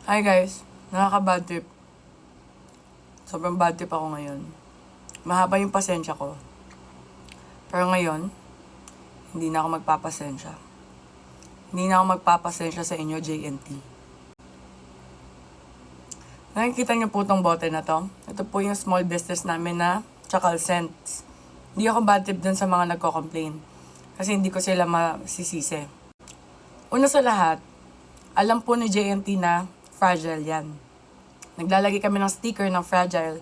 Hi guys, nakaka-bad trip. Sobrang bad trip ako ngayon. Mahaba yung pasensya ko. Pero ngayon, hindi na ako magpapasensya. Hindi na ako magpapasensya sa inyo, JNT. Nakikita niyo po tong bote na to? Ito po yung small business namin na Chacal Scents. Hindi ako bad trip dun sa mga nagko-complain. Kasi hindi ko sila masisisi. Una sa lahat, alam po ni JNT na fragile yan. Naglalagay kami ng sticker ng fragile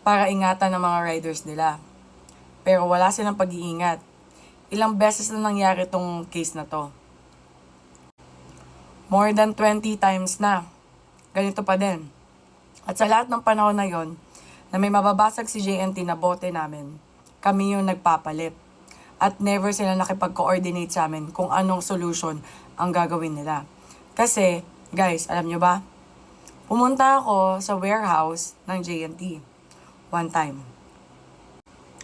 para ingatan ng mga riders nila. Pero wala silang pag-iingat. Ilang beses na nangyari tong case na to. More than 20 times na. Ganito pa din. At sa lahat ng panahon na yon, na may mababasag si JNT na bote namin, kami yung nagpapalit. At never sila nakipag-coordinate sa amin kung anong solution ang gagawin nila. Kasi, guys, alam nyo ba? Pumunta ako sa warehouse ng JNT one time.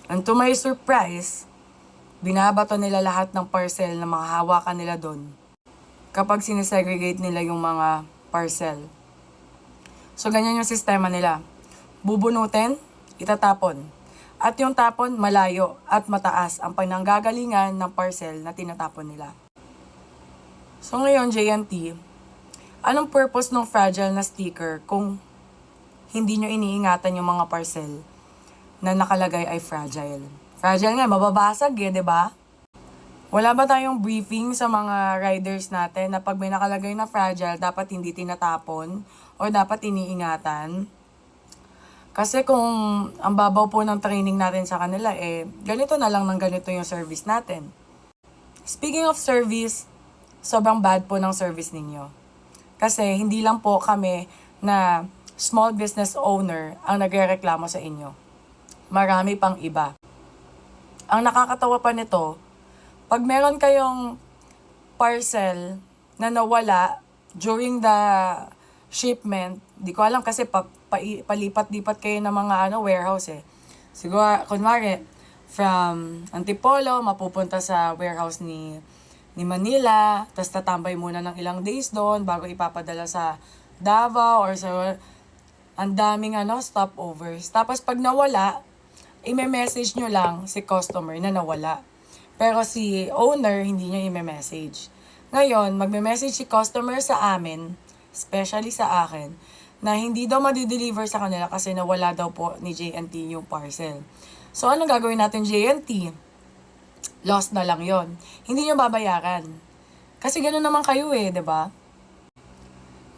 And to my surprise, binabato nila lahat ng parcel na makahawakan nila doon kapag sinesegregate nila yung mga parcel. So, ganyan yung sistema nila. Bubunutin, itatapon. At yung tapon, malayo at mataas ang pananggagalingan ng parcel na tinatapon nila. So, ngayon, JNT, anong purpose ng fragile na sticker kung hindi nyo iniingatan yung mga parcel na nakalagay ay fragile? Fragile nga, mababasag eh, di ba? Wala ba tayong briefing sa mga riders natin na pag may nakalagay na fragile, dapat hindi tinatapon o dapat iniingatan? Kasi kung ang babaw po ng training natin sa kanila, ganito na lang ng ganito yung service natin. Speaking of service, sobrang bad po ng service ninyo. Kasi hindi lang po kami na small business owner ang nagrereklamo sa inyo. Marami pang iba. Ang nakakatawa pa nito, pag meron kayong parcel na nawala during the shipment, di ko alam kasi palipat-lipat kayo ng mga warehouse eh. Siguro, kunwari, from Antipolo, mapupunta sa warehouse ni Manila, tapos tatambay muna ng ilang days doon bago ipapadala sa Davao or sa ang daming stopovers. Tapos pag nawala, i-message nyo lang si customer na nawala. Pero si owner, hindi niya i-message. Ngayon, magme-message si customer sa amin, especially sa akin, na hindi daw ma-deliver sa kanila kasi nawala daw po ni JNT yung parcel. So, anong gagawin natin JNT? Lost na lang yon. Hindi nyo babayaran. Kasi gano'n naman kayo eh, di ba?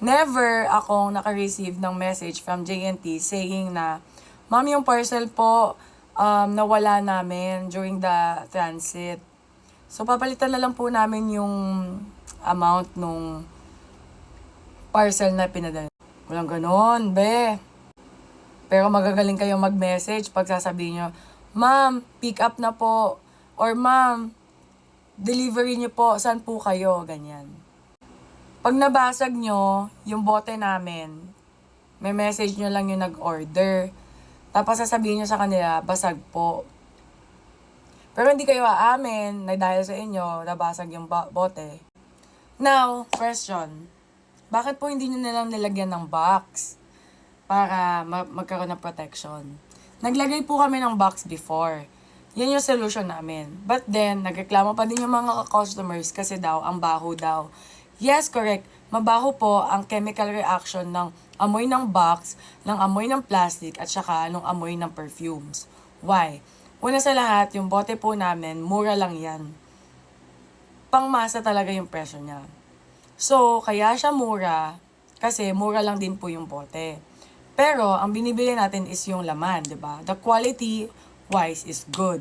Never akong naka-receive ng message from JNT saying na, Ma'am, yung parcel po, nawala namin during the transit. So, papalitan na lang po namin yung amount nung parcel na pinadala. Walang ganon, be. Pero magagaling kayong mag-message pag sasabihin nyo, Ma'am, pick up na po. Or Ma'am, delivery nyo po. Saan po kayo? Ganyan. Pag nabasag nyo yung bote namin, may message nyo lang yung nag-order. Tapos sasabihin nyo sa kanila, basag po. Pero hindi kayo aamin na dahil sa inyo, nabasag yung bote. Now, question. Bakit po hindi nyo nilang nilagyan ng box para magkaroon ng protection? Naglagay po kami ng box before. Yan yung solution namin. But then, nagreklamo pa din yung mga customers kasi daw, ang baho daw. Yes, correct. Mabaho po ang chemical reaction ng amoy ng box, ng amoy ng plastic, at saka ng amoy ng perfumes. Why? Una sa lahat, yung bote po namin, mura lang yan. Pangmasa talaga yung presyo niya. So, kaya siya mura, kasi mura lang din po yung bote. Pero, ang binibili natin is yung laman, di ba? The quality-wise is good.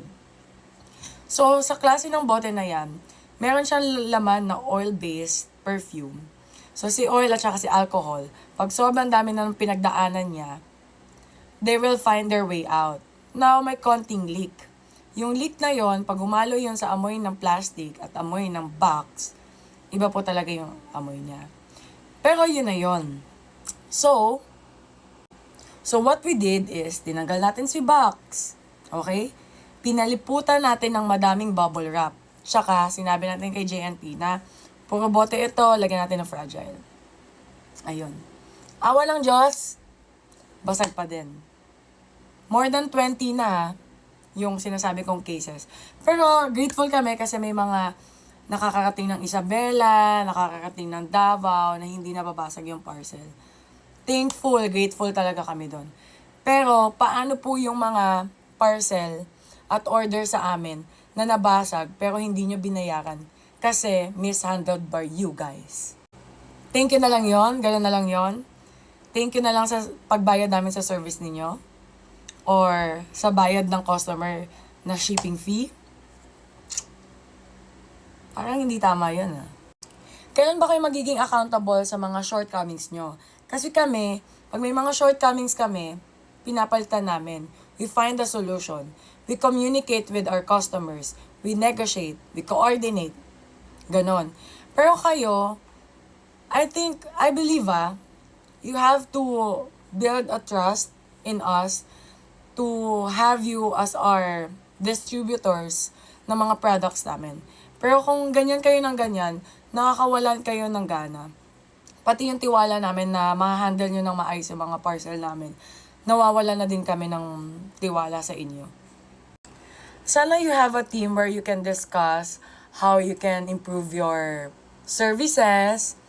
So, sa klase ng bote na yan, meron siyang laman na oil-based perfume. So, si oil at saka si alcohol, pag sobrang dami ng pinagdaanan niya, they will find their way out. Now, may konting leak. Yung leak na yon, pag umalo yun sa amoy ng plastic at amoy ng box, iba po talaga yung amoy niya. Pero yun na yun. So what we did is, tinanggal natin si box. Okay? Pinaliputan natin ng madaming bubble wrap. Tsaka, sinabi natin kay JNT na, puro bote ito, lagyan natin ng fragile. Ayun. Awa ng Diyos, basag pa din. More than 20 na yung sinasabi kong cases. Pero grateful kami kasi may mga nakakarating ng Isabela, nakakarating ng Davao na hindi nababasag yung parcel. Thankful, grateful talaga kami doon. Pero paano po yung mga parcel at order sa amin na nabasag pero hindi nyo binayaran kasi mishandled by you guys? Thank you na lang yon, gano'n na lang yon. Thank you na lang sa pagbayad namin sa service ninyo or sa bayad ng customer na shipping fee. Parang hindi tama yun Kailan ba kayo magiging accountable sa mga shortcomings nyo? Kasi kami, pag may mga shortcomings kami, pinapalitan namin. We find a solution. We communicate with our customers. We negotiate. We coordinate. Ganon. Pero kayo, I believe you have to build a trust in us to have you as our distributors ng mga products namin. Pero kung ganyan kayo ng ganyan, nakakawalan kayo ng gana. Pati yung tiwala namin na ma-handle nyo ng maayos yung mga parcel namin, nawawala na din kami ng tiwala sa inyo. Sana you have a team where you can discuss how you can improve your services,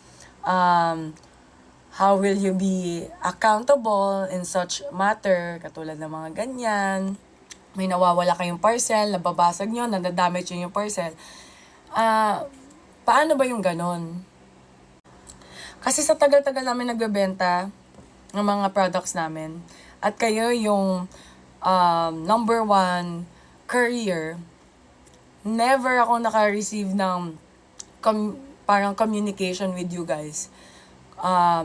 how will you be accountable in such matter, katulad ng mga ganyan. May nawawala kayong parcel, nababasag nyo, nadadamage yung parcel. Paano ba yung ganon? Kasi sa tagal-tagal namin nagbebenta ng mga products namin, at kayo yung number 1 courier, never ako naka-receive ng parang communication with you guys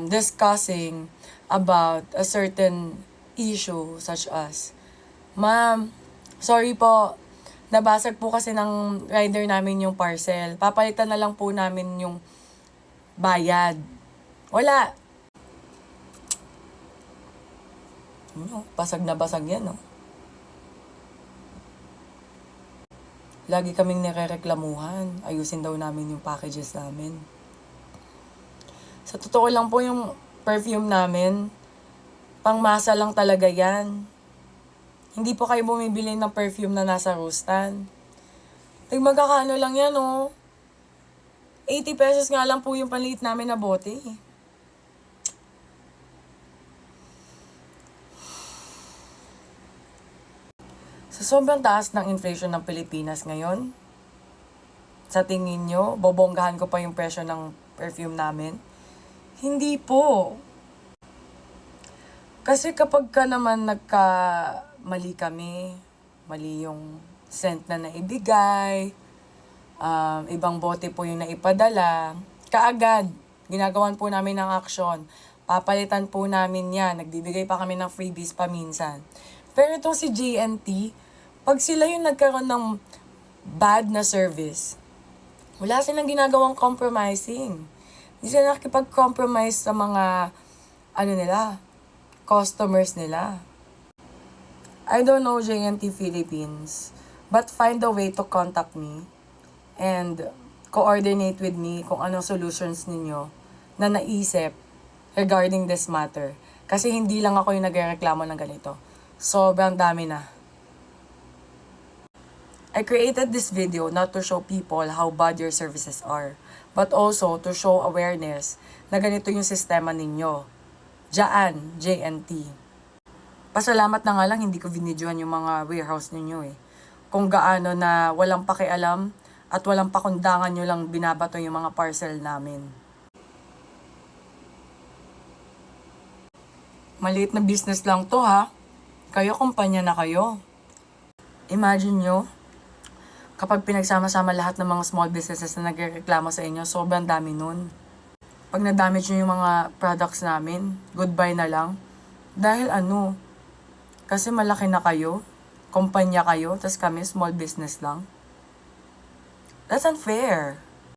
discussing about a certain issue such as, "Ma'am, sorry po, nabasag po kasi ng rider namin yung parcel. Papalitan na lang po namin yung bayad." Wala. Basag na basag yan, Lagi kaming nirereklamuhan. Ayusin daw namin yung packages namin. Sa totoo lang po yung perfume namin, pangmasa lang talaga yan. Hindi po kayo bumibili ng perfume na nasa roastan. Magkakano lang yan, 80 pesos nga lang po yung panliit namin na bote. Sa sobrang taas ng inflation ng Pilipinas ngayon, sa tingin nyo, bobonggahan ko pa yung presyo ng perfume namin? Hindi po. Kasi kapag ka naman mali kami, mali yung scent na naibigay, ibang bote po yung naipadala, kaagad, ginagawan po namin ng aksyon. Papalitan po namin yan. Nagbibigay pa kami ng freebies paminsan. Pero itong si JNT, pag sila yung nagkaroon ng bad na service, wala silang ginagawang compromising. Hindi sila nakikipag-compromise sa mga, customers nila. I don't know JNT Philippines, but find a way to contact me and coordinate with me kung anong solutions ninyo na naisip regarding this matter. Kasi hindi lang ako yung nagrereklamo ng ganito. Sobrang dami na. I created this video not to show people how bad your services are, but also to show awareness na ganito yung sistema ninyo. Diyan, JNT. Pasalamat na nga lang hindi ko binidyohan yung mga warehouse ninyo Kung gaano na walang pakialam at walang pakundangan nyo lang binabato yung mga parcel namin. Maliit na business lang to Kayo, kumpanya na kayo. Imagine nyo, kapag pinagsama-sama lahat ng mga small businesses na nagreklamo sa inyo, sobrang dami nun. Pag na-damage nyo yung mga products namin, goodbye na lang. Dahil kasi malaki na kayo, kumpanya kayo, tas kami small business lang. That's unfair.